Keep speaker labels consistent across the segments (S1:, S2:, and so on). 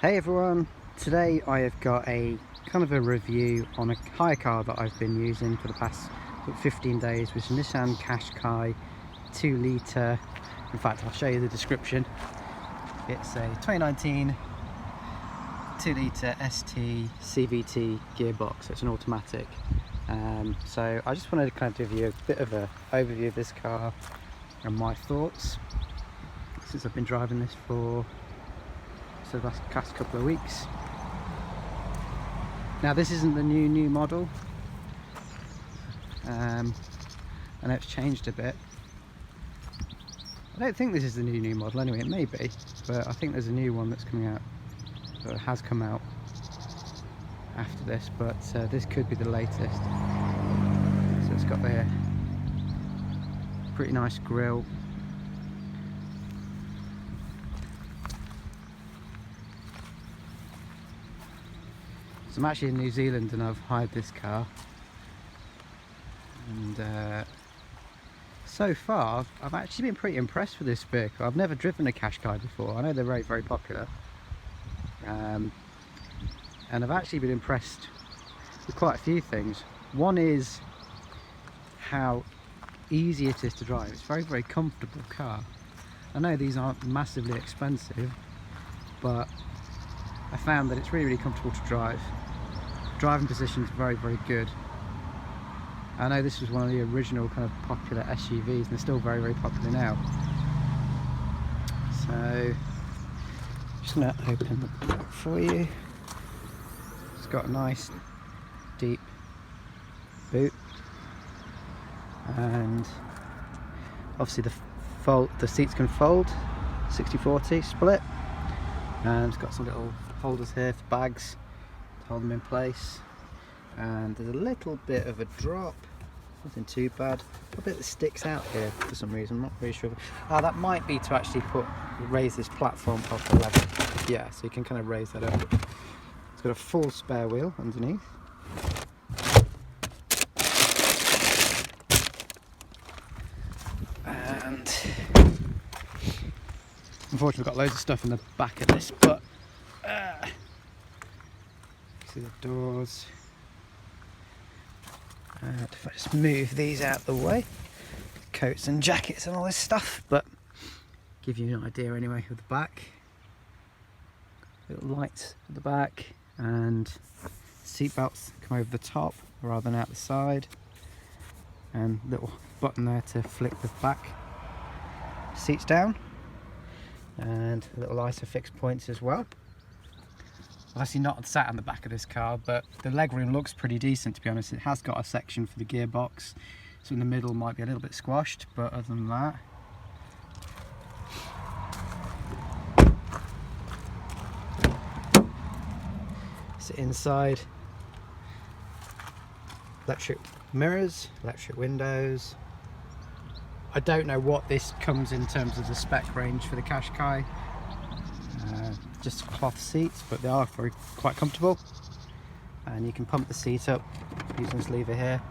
S1: Hey everyone, today I have got a kind of a review on a hire car that I've been using for the past 15 days, which is a Nissan QASHQAI 2 litre. In fact, I'll show you the description. It's a 2019 2 litre ST CVT gearbox, so it's an automatic. So I just wanted to kind of give you a bit of an overview of this car and my thoughts since I've been driving this for the past couple of weeks. Now this isn't the new model. I know it's changed a bit. I don't think this is the new model anyway, it may be, but I think there's a new one that's coming out, or has come out after this, but this could be the latest. So it's got the pretty nice grille. So I'm actually in New Zealand and I've hired this car, and so far I've actually been pretty impressed with this vehicle. I've never driven a QASHQAI before. I know they're very popular, and I've actually been impressed with quite a few things. One is how easy it is to drive. It's a very comfortable car. I know these aren't massively expensive, but I found that it's really comfortable to drive. Driving position is very good. I know this was one of the original kind of popular SUVs, and they're still very popular now. So just going to open the boot for you. It's got a nice deep boot, and obviously the seats can fold, 60/40 split, and it's got some little holders here for bags to hold them in place. And there's a little bit of a drop, nothing too bad. A bit that sticks out here for some reason, I'm not really sure. That might be to actually raise this platform up a level. Yeah, so you can kind of raise that up. It's got a full spare wheel underneath. And unfortunately we've got loads of stuff in the back of this, but see the doors. And if I just move these out of the way, coats and jackets and all this stuff, but give you an idea anyway of the back. Little lights at the back, and seat belts come over the top rather than out the side, and little button there to flick the back seats down, and little ISOFIX points as well. Obviously not sat on the back of this car, but the legroom looks pretty decent, to be honest. It has got a section for the gearbox, so in the middle might be a little bit squashed, but other than that, so inside, electric mirrors, electric windows. I don't know what this comes in terms of the spec range for the QASHQAI. Just cloth seats, but they are quite comfortable, and you can pump the seat up using this lever here.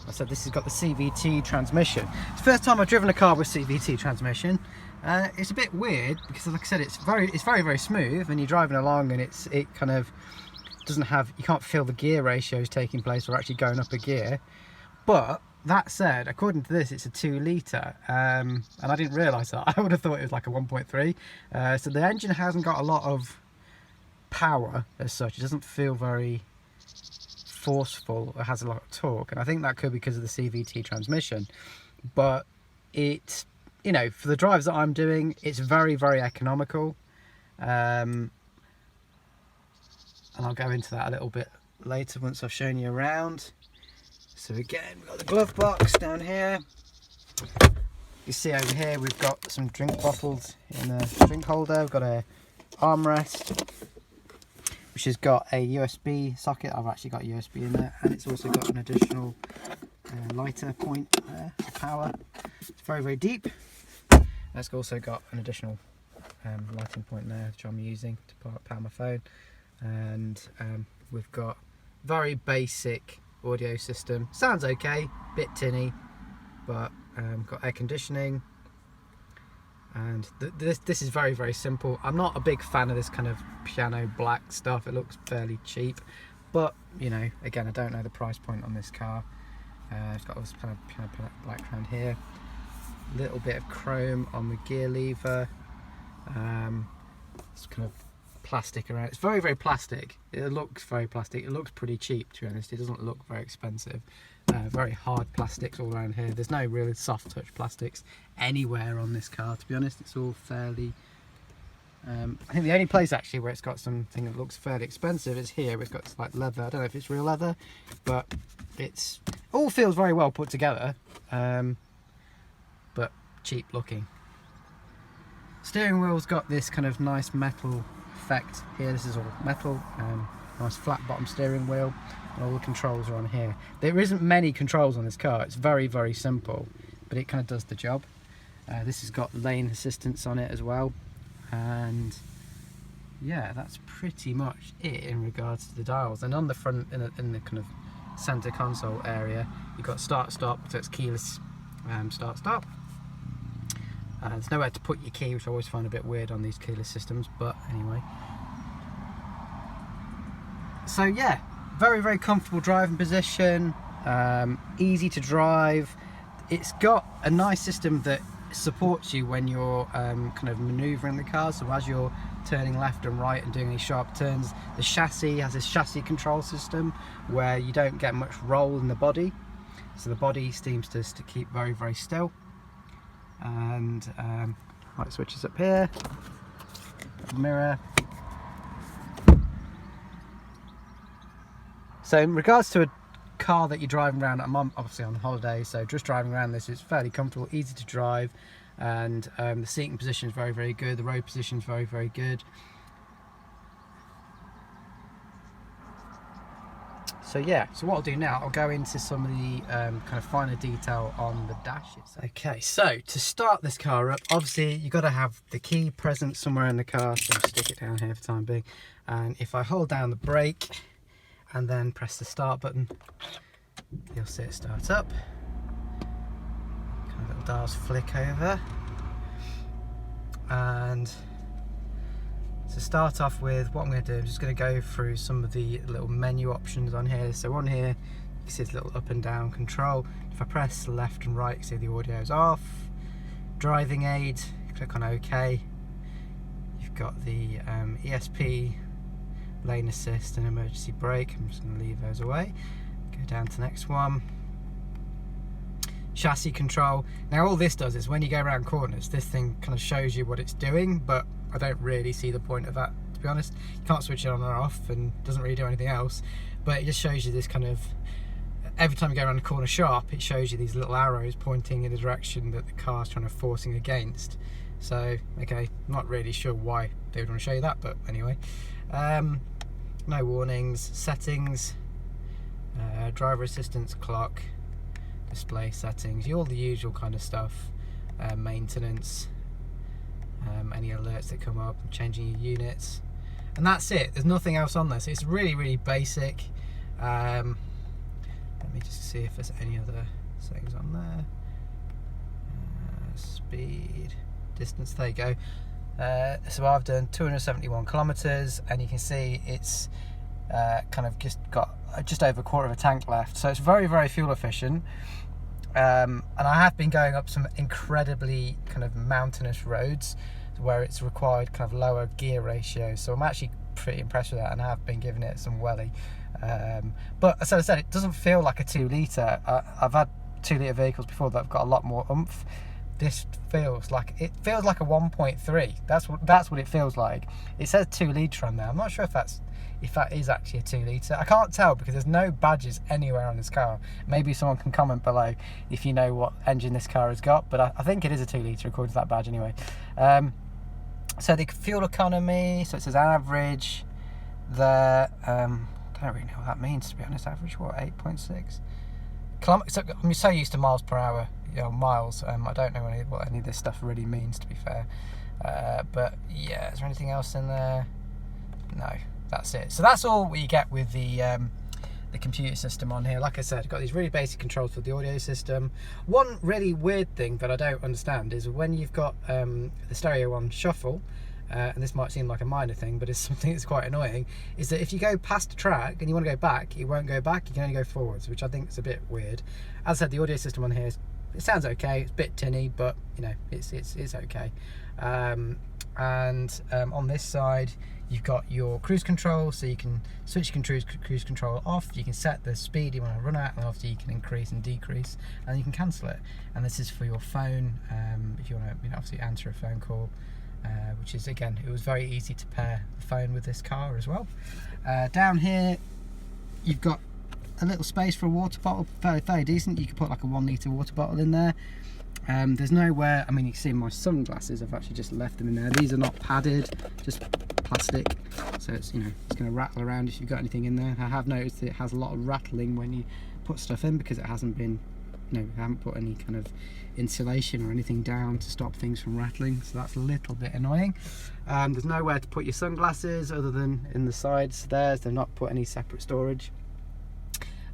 S1: I said this has got the CVT transmission. It's the first time I've driven a car with CVT transmission. It's a bit weird because, like I said, it's very smooth, and you're driving along, and it kind of doesn't have, you can't feel the gear ratios taking place or actually going up a gear. But that said, according to this, it's a 2 litre, and I didn't realise that. I would have thought it was like a 1.3. So the engine hasn't got a lot of power as such. It doesn't feel very forceful. It has a lot of torque, and I think that could be because of the CVT transmission. But it's, you know, for the drives that I'm doing, it's very economical. And I'll go into that a little bit later once I've shown you around. So again, we've got the glove box down here. You see over here we've got some drink bottles in a drink holder. We've got a armrest, which has got a USB socket. I've actually got USB in there, and it's also got an additional lighter point there for power. It's very deep. It's also got an additional lighting point there, which I'm using to power my phone. And we've got very basic audio system. Sounds okay, bit tinny, but got air conditioning, And this is very, very simple. I'm not a big fan of this kind of piano black stuff. It looks fairly cheap, but you know, again, I don't know the price point on this car. It's got this kind of piano black around here. Little bit of chrome on the gear lever. It's kind of plastic around. It's very, very plastic. It looks very plastic. It looks pretty cheap, to be honest. It doesn't look very expensive. Very hard plastics all around here. There's no really soft touch plastics anywhere on this car, to be honest. It's all fairly I think the only place actually where it's got something that looks fairly expensive is here. It's got like leather. I don't know if it's real leather, but it's all feels very well put together, but cheap looking. Steering wheel's got this kind of nice metal effect here. This is all metal. Nice flat bottom steering wheel, and all the controls are on here. There isn't many controls on this car. It's very, very simple, but it kind of does the job. This has got lane assistance on it as well, and yeah, that's pretty much it in regards to the dials. And on the front, in the kind of center console area, you've got start stop, so it's keyless start stop. There's nowhere to put your key, which I always find a bit weird on these keyless systems, but anyway. So yeah, very, very comfortable driving position, easy to drive. It's got a nice system that supports you when you're kind of manoeuvring the car. So as you're turning left and right and doing these sharp turns, the chassis has this chassis control system where you don't get much roll in the body. So the body seems to keep very, very still. And light switches up here, mirror. So in regards to a car that you're driving around, I'm obviously on holiday, so just driving around this is fairly comfortable, easy to drive, and the seating position is very, very good. The road position is very, very good. So yeah, so what I'll do now, I'll go into some of the kind of finer detail on the dash itself. Okay, so to start this car up, obviously you've got to have the key present somewhere in the car, so I'll stick it down here for the time being. And if I hold down the brake and then press the start button, you'll see it start up. Kind of little dials flick over. And to start off with, what I'm going to do, I'm just going to go through some of the little menu options on here. So on here, you can see this little up and down control. If I press left and right, you can see the audio is off. Driving aid, click on OK. You've got the ESP, lane assist and emergency brake. I'm just going to leave those away. Go down to the next one. Chassis control. Now all this does is when you go around corners, this thing kind of shows you what it's doing, but I don't really see the point of that, to be honest. You can't switch it on or off, and it doesn't really do anything else, but it just shows you this kind of, every time you go around a corner sharp, it shows you these little arrows pointing in the direction that the car's trying to forcing against. So okay, I'm not really sure why they would want to show you that, but anyway. No warnings, settings, driver assistance, clock, display settings, all the usual kind of stuff, maintenance, any alerts that come up, changing your units, and that's it. There's nothing else on this. It's really, really basic. Let me just see if there's any other settings on there. Speed, distance, there you go. So I've done 271 kilometers, and you can see it's kind of just got just over a quarter of a tank left, so it's very, very fuel efficient. And I have been going up some incredibly kind of mountainous roads where it's required kind of lower gear ratios, so I'm actually pretty impressed with that, and I have been giving it some welly. But as I said, it doesn't feel like a 2 litre. I've had 2 litre vehicles before that have got a lot more oomph. This feels like a 1.3. That's what it feels like. It says 2 litre on there. I'm not sure if that is actually a 2 litre. I can't tell because there's no badges anywhere on this car. Maybe someone can comment below if you know what engine this car has got, but I think it is a 2 litre according to that badge anyway. So the fuel economy, so it says average there. I don't really know what that means, to be honest. Average, what, 8.6 kilometers? So I'm so used to miles per hour, miles. I don't know what any of this stuff really means, to be fair. But yeah, is there anything else in there? No, that's it. So that's all we get with the the computer system on here. Like I said, I've got these really basic controls for the audio system. One really weird thing that I don't understand is when you've got the stereo on shuffle, and this might seem like a minor thing, but it's something that's quite annoying, is that if you go past a track and you want to go back, it won't go back, you can only go forwards, which I think is a bit weird. As I said, the audio system on here, it sounds okay, it's a bit tinny, but you know, it's okay. On this side, you've got your cruise control, so you can switch cruise control off, you can set the speed you want to run at, and after you can increase and decrease, and you can cancel it. And this is for your phone, if you want to, obviously answer a phone call, which is, again, it was very easy to pair the phone with this car as well. Down here, you've got a little space for a water bottle, very decent. You can put like a 1 litre water bottle in there. There's nowhere, I mean, you can see my sunglasses, I've actually just left them in there. These are not padded, just plastic, so it's, you know, it's going to rattle around if you've got anything in there. I have noticed that it has a lot of rattling when you put stuff in, because it hasn't been, you know, I haven't put any kind of insulation or anything down to stop things from rattling, so that's a little bit annoying. There's nowhere to put your sunglasses other than in the sides there. They've not put any separate storage,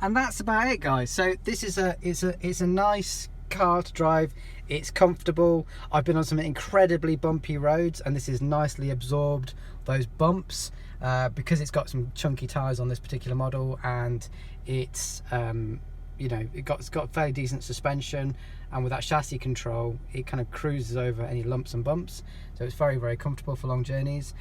S1: and that's about it, guys. So this is it's a nice car to drive. It's comfortable. I've been on some incredibly bumpy roads, and this is nicely absorbed those bumps, because it's got some chunky tires on this particular model, and it's you know, it's got fairly decent suspension, and with that chassis control, it kind of cruises over any lumps and bumps, so it's very comfortable for long journeys.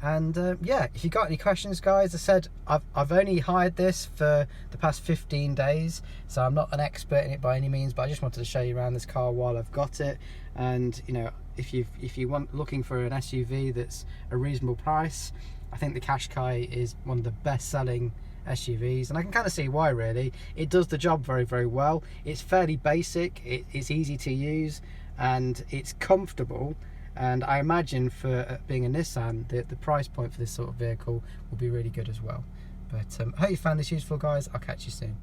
S1: And yeah, if you got any questions, guys, I said I've only hired this for the past 15 days, so I'm not an expert in it by any means, but I just wanted to show you around this car while I've got it. And you know, if you want looking for an SUV that's a reasonable price, I think the QASHQAI is one of the best selling SUVs, and I can kind of see why. Really, it does the job very well. It's fairly basic, it's easy to use, and it's comfortable. And I imagine for being a Nissan, the price point for this sort of vehicle will be really good as well. But I hope you found this useful, guys. I'll catch you soon.